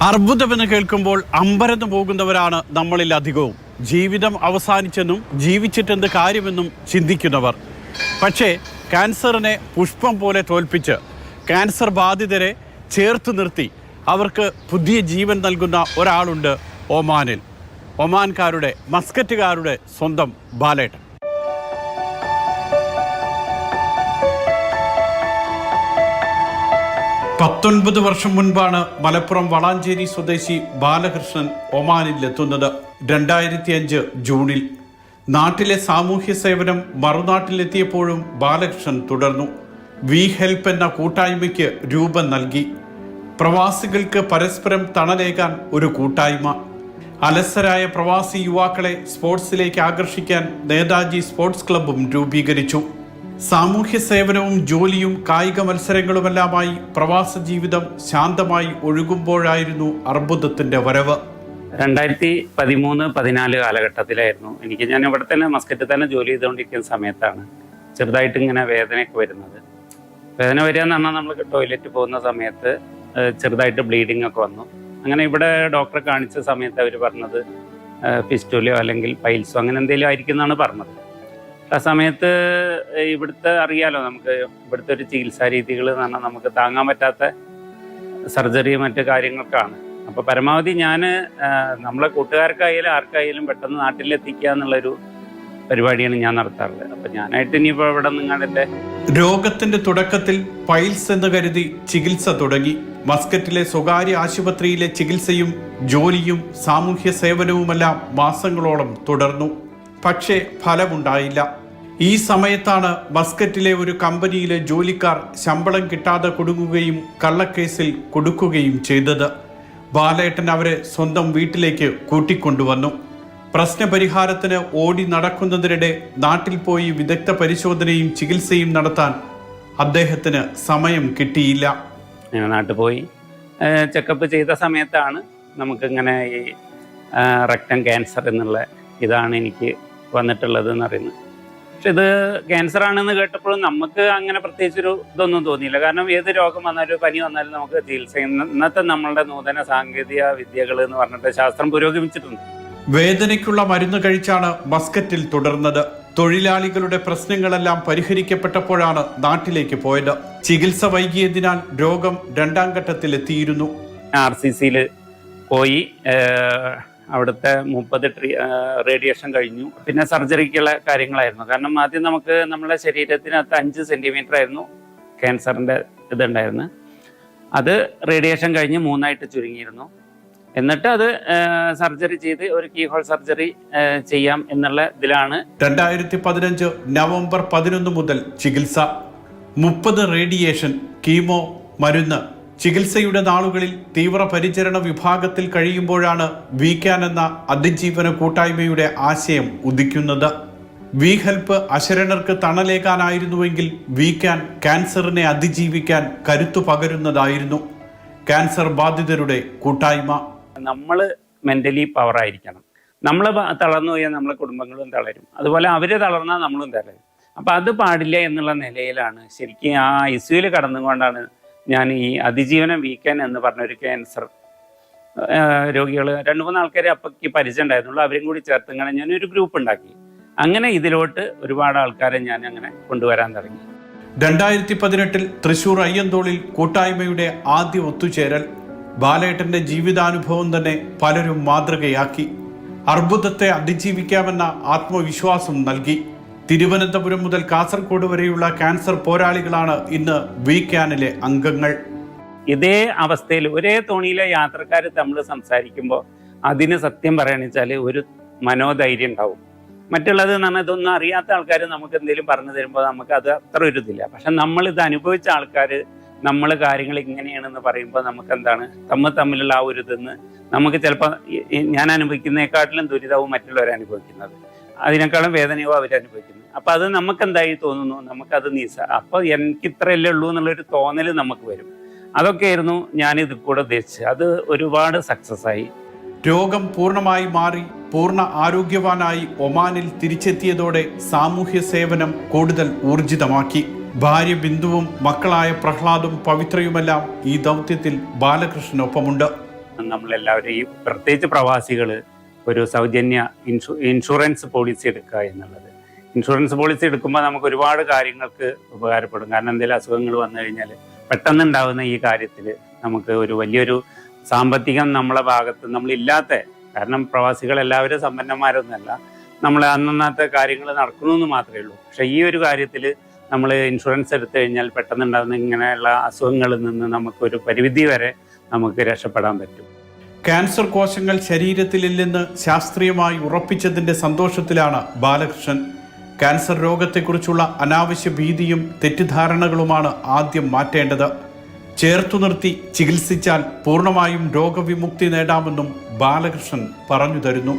അർബുദമെന്ന് കേൾക്കുമ്പോൾ അമ്പരന്ന് പോകുന്നവരാണ് നമ്മളിൽ അധികവും. ജീവിതം അവസാനിച്ചെന്നും ജീവിച്ചിട്ടെന്ത് കാര്യമെന്നും ചിന്തിക്കുന്നവർ. പക്ഷേ ക്യാൻസറിനെ പുഷ്പം പോലെ തോൽപ്പിച്ച് ക്യാൻസർ ബാധിതരെ ചേർത്ത് നിർത്തി അവർക്ക് പുതിയ ജീവൻ നൽകുന്ന ഒരാളുണ്ട് ഒമാനിൽ. ഒമാൻകാരുടെ മസ്കറ്റുകാരുടെ സ്വന്തം ബാലേട്ടൻ. 19 വർഷം മുൻപാണ് മലപ്പുറം വളാഞ്ചേരി സ്വദേശി ബാലകൃഷ്ണൻ ഒമാനിലെത്തുന്നത്. 2005 ജൂണിൽ നാട്ടിലെ സാമൂഹ്യ സേവനം മറുനാട്ടിലെത്തിയപ്പോഴും ബാലകൃഷ്ണൻ തുടർന്നു. വി ഹെൽപ്പ് എന്ന കൂട്ടായ്മയ്ക്ക് രൂപം നൽകി. പ്രവാസികൾക്ക് പരസ്പരം തണലേകാൻ ഒരു കൂട്ടായ്മ. അലസരായ പ്രവാസി യുവാക്കളെ സ്പോർട്സിലേക്ക് ആകർഷിക്കാൻ നേതാജി സ്പോർട്സ് ക്ലബ്ബും രൂപീകരിച്ചു. സാമൂഹ്യ സേവനവും ജോലിയും കായിക മത്സരങ്ങളുമെല്ലാമായി പ്രവാസ ജീവിതം ശാന്തമായി ഒഴുകുമ്പോഴായിരുന്നു അർബുദത്തിന്റെ വരവ്. 2013-14 കാലഘട്ടത്തിലായിരുന്നു ഞാൻ ഇവിടെ തന്നെ മസ്കറ്റിൽ തന്നെ ജോലി ചെയ്തുകൊണ്ടിരിക്കുന്ന സമയത്താണ് ചെറുതായിട്ട് ഇങ്ങനെ വേദനയൊക്കെ വരുന്നത്. വേദന വരിക എന്ന് പറഞ്ഞാൽ നമ്മൾ ടോയ്ലറ്റ് പോകുന്ന സമയത്ത് ചെറുതായിട്ട് ബ്ലീഡിംഗ് ഒക്കെ വന്നു. അങ്ങനെ ഇവിടെ ഡോക്ടറെ കാണിച്ച സമയത്ത് അവർ പറഞ്ഞത് ഫിസ്റ്റുലയോ അല്ലെങ്കിൽ പൈൽസോ അങ്ങനെ എന്തെങ്കിലും ആയിരിക്കും എന്നാണ് പറഞ്ഞത്. ആ സമയത്ത് ഇവിടുത്തെ അറിയാലോ, നമുക്ക് ഇവിടുത്തെ ഒരു ചികിത്സാ രീതികൾ എന്ന് പറഞ്ഞാൽ നമുക്ക് താങ്ങാൻ പറ്റാത്ത സർജറി മറ്റു കാര്യങ്ങൾക്കാണ്. അപ്പോൾ പരമാവധി ഞാൻ നമ്മളെ കൂട്ടുകാർക്കായാലും ആർക്കായാലും പെട്ടെന്ന് നാട്ടിലെത്തിക്കുക എന്നുള്ളൊരു പരിപാടിയാണ് ഞാൻ നടത്താറുള്ളത്. അപ്പം ഞാനായിട്ട് ഇനിയിപ്പോൾ ഇവിടെ നിങ്ങളുടെ രോഗത്തിന്റെ തുടക്കത്തിൽ പൈൽസ് എന്ന് കരുതി ചികിത്സ തുടങ്ങി. മസ്കറ്റിലെ സ്വകാര്യ ആശുപത്രിയിലെ ചികിത്സയും ജോലിയും സാമൂഹ്യ സേവനവുമെല്ലാം മാസങ്ങളോളം തുടർന്നു. പക്ഷേ ഫലമുണ്ടായില്ല. ഈ സമയത്താണ് മസ്കറ്റിലെ ഒരു കമ്പനിയിലെ ജോലിക്കാർ ശമ്പളം കിട്ടാതെ കുടുങ്ങുകയും കള്ളക്കേസിൽ കൊടുക്കുകയും ചെയ്തത്. ബാലേട്ടൻ അവരെ സ്വന്തം വീട്ടിലേക്ക് കൂട്ടിക്കൊണ്ടുവന്നു. പ്രശ്നപരിഹാരത്തിന് ഓടി നടക്കുന്നതിനിടെ നാട്ടിൽ പോയി വിദഗ്ധ പരിശോധനയും ചികിത്സയും നടത്താൻ അദ്ദേഹത്തിന് സമയം കിട്ടിയില്ല. നാട്ടിൽ പോയി ചെക്കപ്പ് ചെയ്ത സമയത്താണ് നമുക്കിങ്ങനെ ഈ റെക്ടം ക്യാൻസർ എന്നുള്ള ഇതാണ് എനിക്ക് വന്നിട്ടുള്ളത് എന്ന് അറിയുന്നത്. പക്ഷെ ഇത് ക്യാൻസർ ആണെന്ന് കേട്ടപ്പോഴും നമുക്ക് അങ്ങനെ പ്രത്യേകിച്ചൊരു ഇതൊന്നും തോന്നിയില്ല. കാരണം ഏത് രോഗം വന്നാലും പനി വന്നാലും നമുക്ക് ചികിത്സ ഇന്നത്തെ നമ്മളുടെ നൂതന സാങ്കേതിക വിദ്യകൾ എന്ന് പറഞ്ഞിട്ട് ശാസ്ത്രം പുരോഗമിച്ചിട്ടുണ്ട്. വേദനയ്ക്കുള്ള മരുന്ന് കഴിച്ചാണ് മസ്കറ്റിൽ തുടർന്നത്. തൊഴിലാളികളുടെ പ്രശ്നങ്ങളെല്ലാം പരിഹരിക്കപ്പെട്ടപ്പോഴാണ് നാട്ടിലേക്ക് പോയത്. ചികിത്സ വൈകിയതിനാൽ രോഗം 2ാം ഘട്ടത്തിലെത്തിയിരുന്നു. RCCയിൽ പോയി അവിടുത്തെ 30 റേഡിയേഷൻ കഴിഞ്ഞു. പിന്നെ സർജറിക്കുള്ള കാര്യങ്ങളായിരുന്നു. കാരണം ആദ്യം നമുക്ക് നമ്മുടെ ശരീരത്തിനകത്ത് 5 സെൻറ്റിമീറ്റർ ആയിരുന്നു ക്യാൻസറിൻ്റെ ഇതുണ്ടായിരുന്നു. അത് റേഡിയേഷൻ കഴിഞ്ഞ് 3ആയിട്ട് ചുരുങ്ങിയിരുന്നു. എന്നിട്ട് അത് സർജറി ചെയ്ത് ഒരു കീഹോൾ സർജറി ചെയ്യാം എന്നുള്ള ഇതിലാണ്. 2015 നവംബർ 11 മുതൽ ചികിത്സ. 30 റേഡിയേഷൻ, കീമോ, മരുന്ന്. ചികിത്സയുടെ നാളുകളിൽ തീവ്രപരിചരണ വിഭാഗത്തിൽ കഴിയുമ്പോഴാണ് വീക്കാൻ എന്ന അതിജീവന കൂട്ടായ്മയുടെ ആശയം ഉദിക്കുന്നത്. വി ഹെൽപ്പ് അശരണർക്ക് തണലേക്കാനായിരുന്നുവെങ്കിൽ വീക്കാൻ ക്യാൻസറിനെ അതിജീവിക്കാൻ കരുത്തു പകരുന്നതായിരുന്നു. ക്യാൻസർ ബാധിതരുടെ കൂട്ടായ്മ. നമ്മൾ മെന്റലി പവറായിരിക്കണം. നമ്മൾ തളർന്നു പോയാൽ നമ്മളെ കുടുംബങ്ങളും തളരും. അതുപോലെ അവർ തളർന്നാൽ നമ്മളും തളരും. അപ്പം അത് പാടില്ല എന്നുള്ള നിലയിലാണ് ശരിക്കും ആ ICUയിൽ കടന്നുകൊണ്ടാണ് ഞാൻ ഈ അതിജീവനം വീക്കാൻ എന്ന് പറഞ്ഞൊരു ക്യാൻസർ രോഗികൾ 2-3 ആൾക്കാരെ അപ്പക്ക് പരിചയം ഉണ്ടായിരുന്നുള്ളൂ. അവരും കൂടി ചേർത്ത് ഇങ്ങനെ ഞാനൊരു ഗ്രൂപ്പ് ഉണ്ടാക്കി. അങ്ങനെ ഇതിലോട്ട് ഒരുപാട് ആൾക്കാരെ ഞാൻ അങ്ങനെ കൊണ്ടുവരാൻ തുടങ്ങി. 2018 തൃശൂർ അയ്യന്തോളിൽ കൂട്ടായ്മയുടെ ആദ്യ ഒത്തുചേരൽ. ബാലേട്ടന്റെ ജീവിതാനുഭവം തന്നെ പലരും മാതൃകയാക്കി. അർബുദത്തെ അതിജീവിക്കാമെന്ന ആത്മവിശ്വാസം നൽകി. തിരുവനന്തപുരം മുതൽ കാസർഗോഡ് വരെയുള്ള ക്യാൻസർ പോരാളികളാണ് ഇന്ന് വീക്കാനിലെ അംഗങ്ങൾ. ഇതേ അവസ്ഥയിൽ ഒരേ തോണിയിലെ യാത്രക്കാർ തമ്മിൽ സംസാരിക്കുമ്പോൾ അതിന് സത്യം പറയുകയാണെന്ന് വെച്ചാൽ ഒരു മനോധൈര്യം ഉണ്ടാവും. മറ്റുള്ളത് എന്ന് പറഞ്ഞാൽ ഇതൊന്നും അറിയാത്ത ആൾക്കാർ നമുക്ക് എന്തെങ്കിലും പറഞ്ഞു തരുമ്പോൾ നമുക്ക് അത് അത്ര ഒരു ഇതില്ല. പക്ഷെ നമ്മളിത് അനുഭവിച്ച ആൾക്കാർ നമ്മൾ കാര്യങ്ങൾ ഇങ്ങനെയാണെന്ന് പറയുമ്പോൾ നമുക്ക് എന്താണ് തമ്മിലുള്ള ആ ഒരു ഇതെന്ന് നമുക്ക് ചിലപ്പോൾ ഞാൻ അനുഭവിക്കുന്നതിനെക്കാട്ടിലും ദുരിതവും മറ്റുള്ളവർ അനുഭവിക്കുന്നത്, അതിനേക്കാളും വേദനയോ അവരനുഭവിക്കുന്നത്. അപ്പം അത് നമുക്കെന്തായി തോന്നുന്നു, നമുക്കത് അപ്പോൾ എനിക്കിത്രയല്ലേ ഉള്ളൂ എന്നുള്ളൊരു തോന്നൽ നമുക്ക് വരും. അതൊക്കെയായിരുന്നു ഞാനിത് കൂടെ ഉദ്ദേശിച്ചത്. അത് ഒരുപാട് സക്സസ് ആയി. രോഗം പൂർണ്ണമായി മാറി പൂർണ്ണ ആരോഗ്യവാനായി ഒമാനിൽ തിരിച്ചെത്തിയതോടെ സാമൂഹ്യ സേവനം കൂടുതൽ ഊർജിതമാക്കി. ഭാര്യ ബിന്ദുവും മക്കളായ പ്രഹ്ലാദും പവിത്രയുമെല്ലാം ഈ ദൗത്യത്തിൽ ബാലകൃഷ്ണനൊപ്പമുണ്ട്. നമ്മളെല്ലാവരും ഈ പ്രത്യേകിച്ച് പ്രവാസികൾ ഒരു സൗജന്യ ഇൻഷുറൻസ് പോളിസി എടുക്കുക എന്നുള്ളത്. ഇൻഷുറൻസ് പോളിസി എടുക്കുമ്പോൾ നമുക്ക് ഒരുപാട് കാര്യങ്ങൾക്ക് ഉപകാരപ്പെടും. കാരണം എന്തെങ്കിലും അസുഖങ്ങൾ വന്നു കഴിഞ്ഞാൽ പെട്ടെന്നുണ്ടാകുന്ന ഈ കാര്യത്തിൽ നമുക്ക് ഒരു വലിയൊരു സാമ്പത്തികം നമ്മളെ ഭാഗത്ത് നമ്മളില്ലാത്ത, കാരണം പ്രവാസികൾ എല്ലാവരും സമ്പന്നന്മാരൊന്നുമല്ല, നമ്മൾ അന്നത്തെ കാര്യങ്ങൾ നടക്കണമെന്ന് മാത്രമേ ഉള്ളൂ. പക്ഷേ ഈ ഒരു കാര്യത്തിൽ നമ്മൾ ഇൻഷുറൻസ് എടുത്തു കഴിഞ്ഞാൽ പെട്ടെന്നുണ്ടാകുന്ന ഇങ്ങനെയുള്ള അസുഖങ്ങളിൽ നിന്ന് നമുക്കൊരു പരിധി വരെ നമുക്ക് രക്ഷപ്പെടാൻ പറ്റും. ക്യാൻസർ കോശങ്ങൾ ശരീരത്തിലില്ലെന്ന് ശാസ്ത്രീയമായി ഉറപ്പിച്ചതിന്റെ സന്തോഷത്തിലാണ് ബാലകൃഷ്ണൻ. ക്യാൻസർ രോഗത്തെക്കുറിച്ചുള്ള അനാവശ്യ ഭീതിയും തെറ്റിദ്ധാരണകളുമാണ് ആദ്യം മാറ്റേണ്ടത്. ചേർത്തു നിർത്തി ചികിത്സിച്ചാൽ പൂർണ്ണമായും രോഗവിമുക്തി നേടാമെന്നും ബാലകൃഷ്ണൻ പറഞ്ഞു തരുന്നു.